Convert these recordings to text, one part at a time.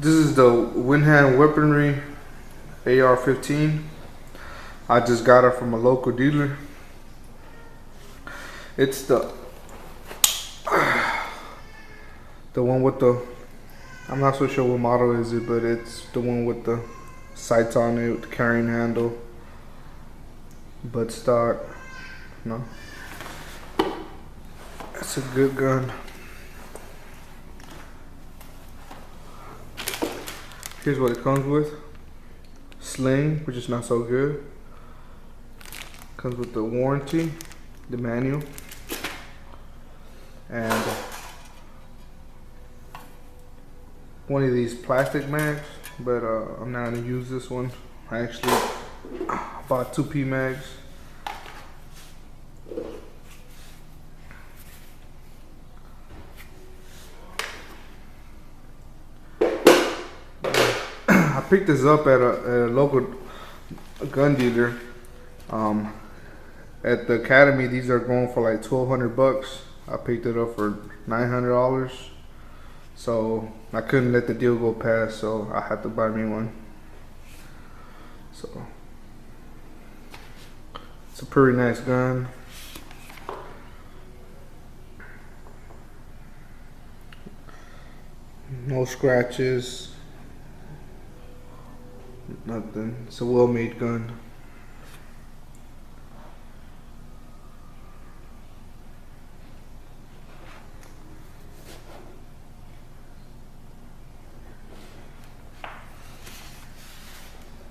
This is the Windham weaponry AR-15. I just got it from a local dealer. It's the one with the, I'm not so sure what model is it, but it's the one with the sights on it, with the carrying handle, butt stock. No, it's a good gun. Here's what it comes with. Sling, which is not so good. Comes with the warranty, the manual, and one of these plastic mags, but I'm not gonna use this one. I actually bought 2P mags. I picked this up at a local gun dealer. At the Academy, these are going for like $1,200. I picked it up for $900. So I couldn't let the deal go past, so I had to buy me one. So it's a pretty nice gun. No scratches, nothing. It's a well-made gun.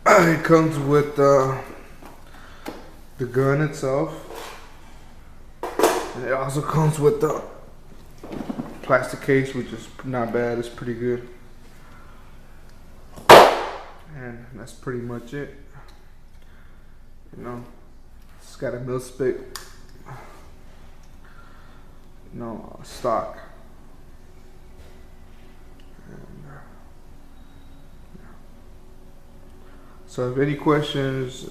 It comes with the gun itself, and it also comes with the plastic case, which is not bad. It's pretty good, and that's pretty much it. You know, it's got a mil spec, stock. So if any questions,